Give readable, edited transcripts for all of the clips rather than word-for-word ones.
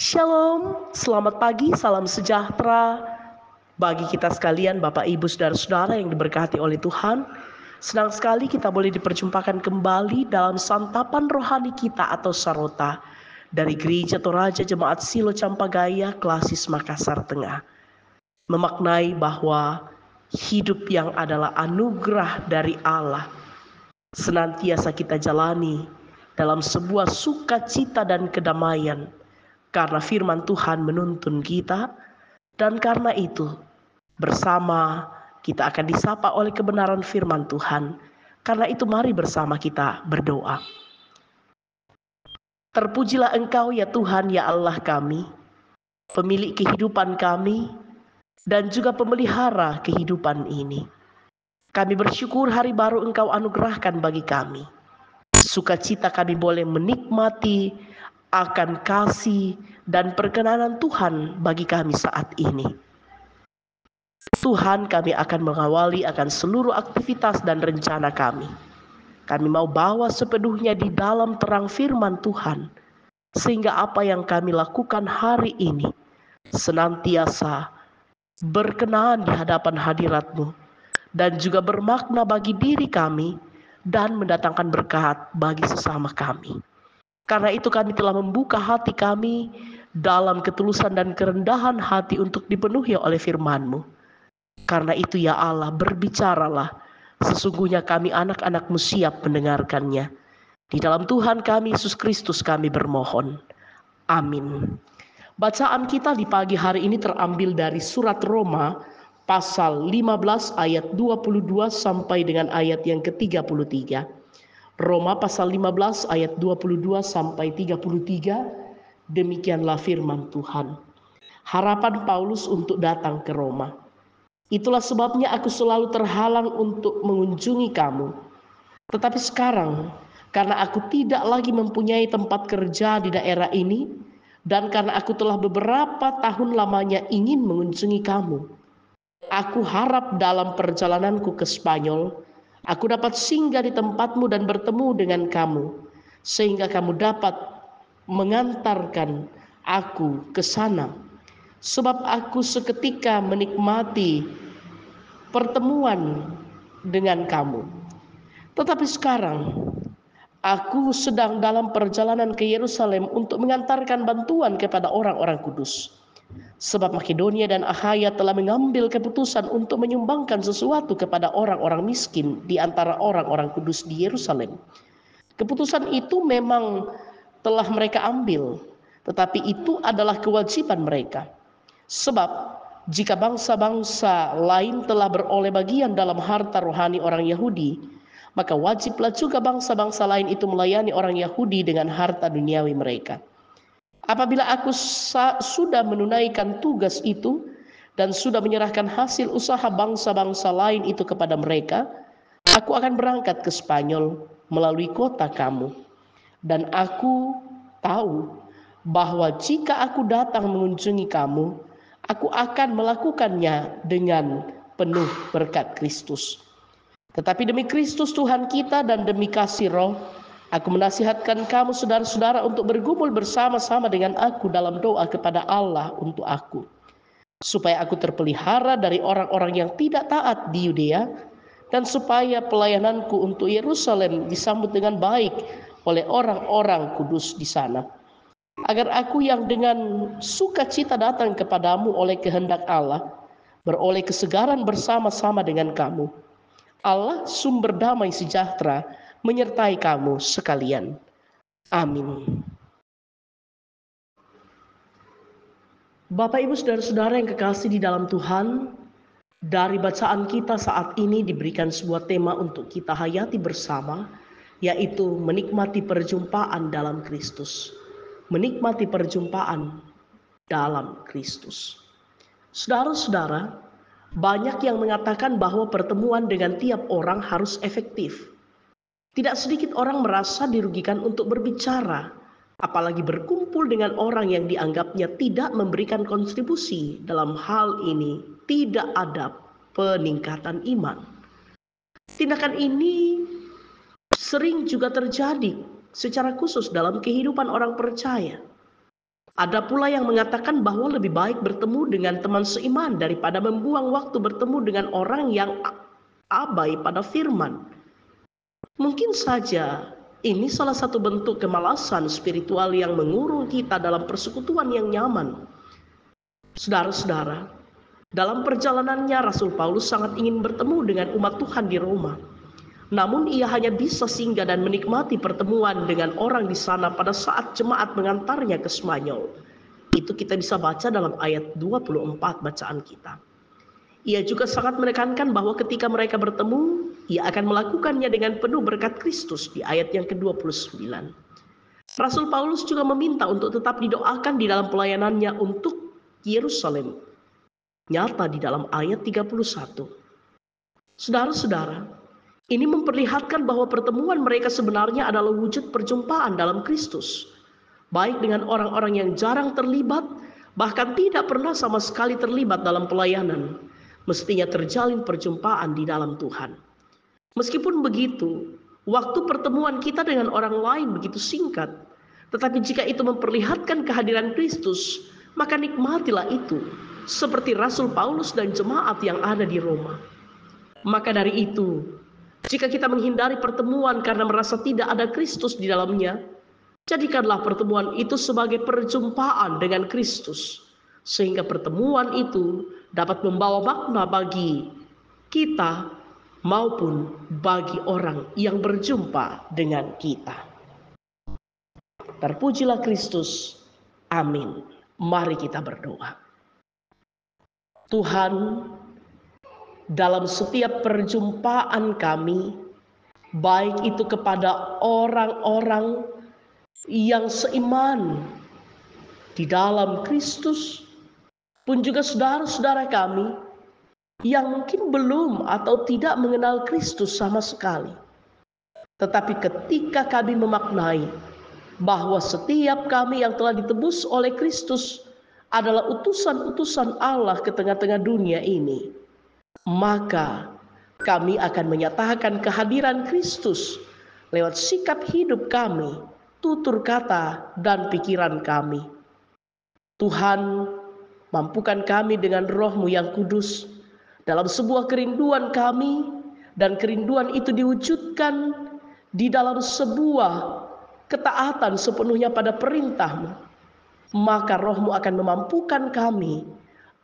Shalom, selamat pagi, salam sejahtera bagi kita sekalian, Bapak, Ibu, Saudara-saudara yang diberkati oleh Tuhan. Senang sekali kita boleh diperjumpakan kembali dalam santapan rohani kita atau sarota dari Gereja Toraja Jemaat Silo Campagaya, Klasis Makassar Tengah. Memaknai bahwa hidup yang adalah anugerah dari Allah senantiasa kita jalani dalam sebuah sukacita dan kedamaian. Karena firman Tuhan menuntun kita, dan karena itu bersama kita akan disapa oleh kebenaran firman Tuhan. Karena itu mari bersama kita berdoa. Terpujilah Engkau ya Tuhan ya Allah kami, pemilik kehidupan kami, dan juga pemelihara kehidupan ini. Kami bersyukur hari baru Engkau anugerahkan bagi kami. Sukacita kami boleh menikmati akan kasih dan perkenanan Tuhan bagi kami saat ini. Tuhan, kami akan mengawali akan seluruh aktivitas dan rencana kami. Kami mau bawa sepenuhnya di dalam terang firman Tuhan, sehingga apa yang kami lakukan hari ini senantiasa berkenan di hadapan hadirat-Mu, dan juga bermakna bagi diri kami dan mendatangkan berkat bagi sesama kami. Karena itu kami telah membuka hati kami dalam ketulusan dan kerendahan hati untuk dipenuhi oleh firman-Mu. Karena itu ya Allah, berbicaralah. Sesungguhnya kami anak-anak-Mu siap mendengarkannya. Di dalam Tuhan kami Yesus Kristus kami bermohon. Amin. Bacaan kita di pagi hari ini terambil dari surat Roma pasal 15 ayat 22 sampai dengan ayat yang ke-33. Roma pasal 15 ayat 22 sampai 33, demikianlah firman Tuhan. Harapan Paulus untuk datang ke Roma. Itulah sebabnya aku selalu terhalang untuk mengunjungi kamu. Tetapi sekarang, karena aku tidak lagi mempunyai tempat kerja di daerah ini, dan karena aku telah beberapa tahun lamanya ingin mengunjungi kamu, aku harap dalam perjalananku ke Spanyol, aku dapat singgah di tempatmu dan bertemu dengan kamu, sehingga kamu dapat mengantarkan aku ke sana. Sebab aku seketika menikmati pertemuan dengan kamu. Tetapi sekarang, aku sedang dalam perjalanan ke Yerusalem untuk mengantarkan bantuan kepada orang-orang kudus. Sebab Makedonia dan Akhaya telah mengambil keputusan untuk menyumbangkan sesuatu kepada orang-orang miskin di antara orang-orang kudus di Yerusalem. Keputusan itu memang telah mereka ambil, tetapi itu adalah kewajiban mereka. Sebab jika bangsa-bangsa lain telah beroleh bagian dalam harta rohani orang Yahudi, maka wajiblah juga bangsa-bangsa lain itu melayani orang Yahudi dengan harta duniawi mereka. Apabila aku sudah menunaikan tugas itu dan sudah menyerahkan hasil usaha bangsa-bangsa lain itu kepada mereka, aku akan berangkat ke Spanyol melalui kota kamu. Dan aku tahu bahwa jika aku datang mengunjungi kamu, aku akan melakukannya dengan penuh berkat Kristus. Tetapi demi Kristus Tuhan kita dan demi kasih Roh, aku menasihatkan kamu saudara-saudara untuk bergumul bersama-sama dengan aku dalam doa kepada Allah untuk aku, supaya aku terpelihara dari orang-orang yang tidak taat di Yudea, dan supaya pelayananku untuk Yerusalem disambut dengan baik oleh orang-orang kudus di sana. Agar aku yang dengan sukacita datang kepadamu oleh kehendak Allah, beroleh kesegaran bersama-sama dengan kamu. Allah sumber damai sejahtera menyertai kamu sekalian. Amin. Bapak, Ibu, Saudara-saudara yang kekasih di dalam Tuhan, dari bacaan kita saat ini diberikan sebuah tema untuk kita hayati bersama, yaitu menikmati perjumpaan dalam Kristus. Menikmati perjumpaan dalam Kristus. Saudara-saudara, banyak yang mengatakan bahwa pertemuan dengan tiap orang harus efektif. Tidak sedikit orang merasa dirugikan untuk berbicara, apalagi berkumpul dengan orang yang dianggapnya tidak memberikan kontribusi dalam hal ini, tidak ada peningkatan iman. Tindakan ini sering juga terjadi secara khusus dalam kehidupan orang percaya. Ada pula yang mengatakan bahwa lebih baik bertemu dengan teman seiman daripada membuang waktu bertemu dengan orang yang abai pada firman. Mungkin saja ini salah satu bentuk kemalasan spiritual yang mengurung kita dalam persekutuan yang nyaman. Saudara-saudara, dalam perjalanannya Rasul Paulus sangat ingin bertemu dengan umat Tuhan di Roma. Namun ia hanya bisa singgah dan menikmati pertemuan dengan orang di sana pada saat jemaat mengantarnya ke Spanyol. Itu kita bisa baca dalam ayat 24 bacaan kita. Ia juga sangat menekankan bahwa ketika mereka bertemu, ia akan melakukannya dengan penuh berkat Kristus di ayat yang ke-29. Rasul Paulus juga meminta untuk tetap didoakan di dalam pelayanannya untuk Yerusalem. Nyata di dalam ayat 31. Saudara-saudara, ini memperlihatkan bahwa pertemuan mereka sebenarnya adalah wujud perjumpaan dalam Kristus. Baik dengan orang-orang yang jarang terlibat, bahkan tidak pernah sama sekali terlibat dalam pelayanan. Mestinya terjalin perjumpaan di dalam Tuhan. Meskipun begitu, waktu pertemuan kita dengan orang lain begitu singkat. Tetapi jika itu memperlihatkan kehadiran Kristus, maka nikmatilah itu. Seperti Rasul Paulus dan jemaat yang ada di Roma. Maka dari itu, jika kita menghindari pertemuan karena merasa tidak ada Kristus di dalamnya, jadikanlah pertemuan itu sebagai perjumpaan dengan Kristus. Sehingga pertemuan itu dapat membawa makna bagi kita maupun bagi orang yang berjumpa dengan kita. Terpujilah Kristus. Amin. Mari kita berdoa. Tuhan, dalam setiap perjumpaan kami, baik itu kepada orang-orang yang seiman di dalam Kristus, pun juga saudara-saudara kami yang mungkin belum atau tidak mengenal Kristus sama sekali. Tetapi ketika kami memaknai bahwa setiap kami yang telah ditebus oleh Kristus adalah utusan-utusan Allah ke tengah-tengah dunia ini, maka kami akan menyatakan kehadiran Kristus lewat sikap hidup kami, tutur kata, dan pikiran kami. Tuhan, mampukan kami dengan Roh-Mu yang kudus dalam sebuah kerinduan kami, dan kerinduan itu diwujudkan di dalam sebuah ketaatan sepenuhnya pada perintah-Mu. Maka Roh-Mu akan memampukan kami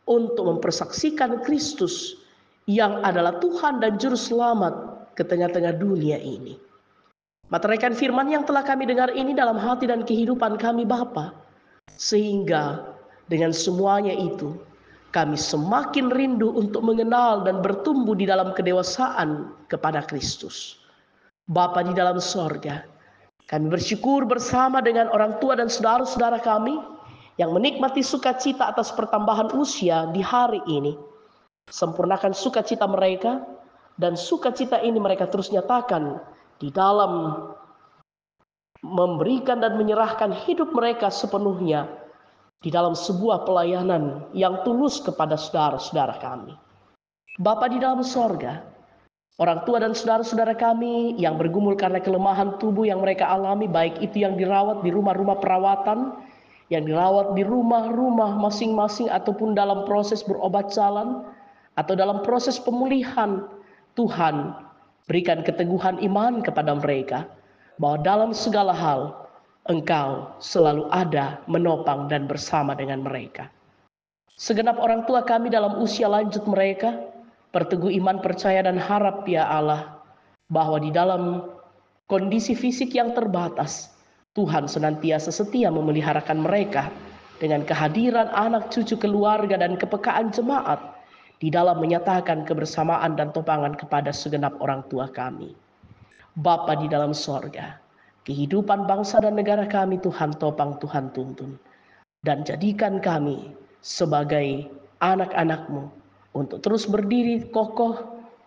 untuk mempersaksikan Kristus yang adalah Tuhan dan Juru Selamat ke tengah-tengah dunia ini. Materaikan firman yang telah kami dengar ini dalam hati dan kehidupan kami Bapa, sehingga dengan semuanya itu kami semakin rindu untuk mengenal dan bertumbuh di dalam kedewasaan kepada Kristus. Bapa di dalam sorga, kami bersyukur bersama dengan orang tua dan saudara-saudara kami yang menikmati sukacita atas pertambahan usia di hari ini. Sempurnakan sukacita mereka, dan sukacita ini mereka terus nyatakan di dalam memberikan dan menyerahkan hidup mereka sepenuhnya di dalam sebuah pelayanan yang tulus kepada saudara-saudara kami. Bapa di dalam sorga, orang tua dan saudara-saudara kami yang bergumul karena kelemahan tubuh yang mereka alami, baik itu yang dirawat di rumah-rumah perawatan, yang dirawat di rumah-rumah masing-masing, ataupun dalam proses berobat jalan, atau dalam proses pemulihan, Tuhan berikan keteguhan iman kepada mereka, bahwa dalam segala hal Engkau selalu ada menopang dan bersama dengan mereka. Segenap orang tua kami dalam usia lanjut mereka, berteguh iman, percaya dan harap ya Allah, bahwa di dalam kondisi fisik yang terbatas, Tuhan senantiasa setia memeliharakan mereka dengan kehadiran anak cucu keluarga dan kepekaan jemaat di dalam menyatakan kebersamaan dan topangan kepada segenap orang tua kami. Bapa di dalam sorga, kehidupan bangsa dan negara kami Tuhan topang, Tuhan tuntun, dan jadikan kami sebagai anak-anak-Mu untuk terus berdiri kokoh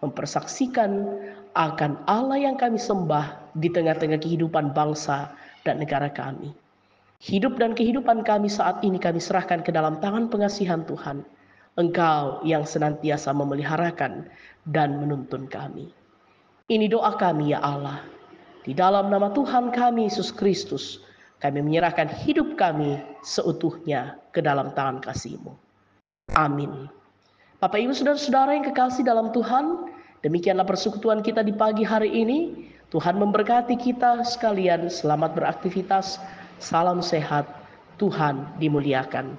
mempersaksikan akan Allah yang kami sembah di tengah-tengah kehidupan bangsa dan negara kami. Hidup dan kehidupan kami saat ini kami serahkan ke dalam tangan pengasihan Tuhan. Engkau yang senantiasa memeliharakan dan menuntun kami. Ini doa kami ya Allah. Di dalam nama Tuhan kami Yesus Kristus, Kami menyerahkan hidup kami seutuhnya ke dalam tangan kasih-Mu. Amin. Bapak Ibu Saudara-saudara yang kekasih dalam Tuhan, demikianlah persekutuan kita di pagi hari ini. Tuhan memberkati kita sekalian. Selamat beraktivitas. Salam sehat. Tuhan dimuliakan.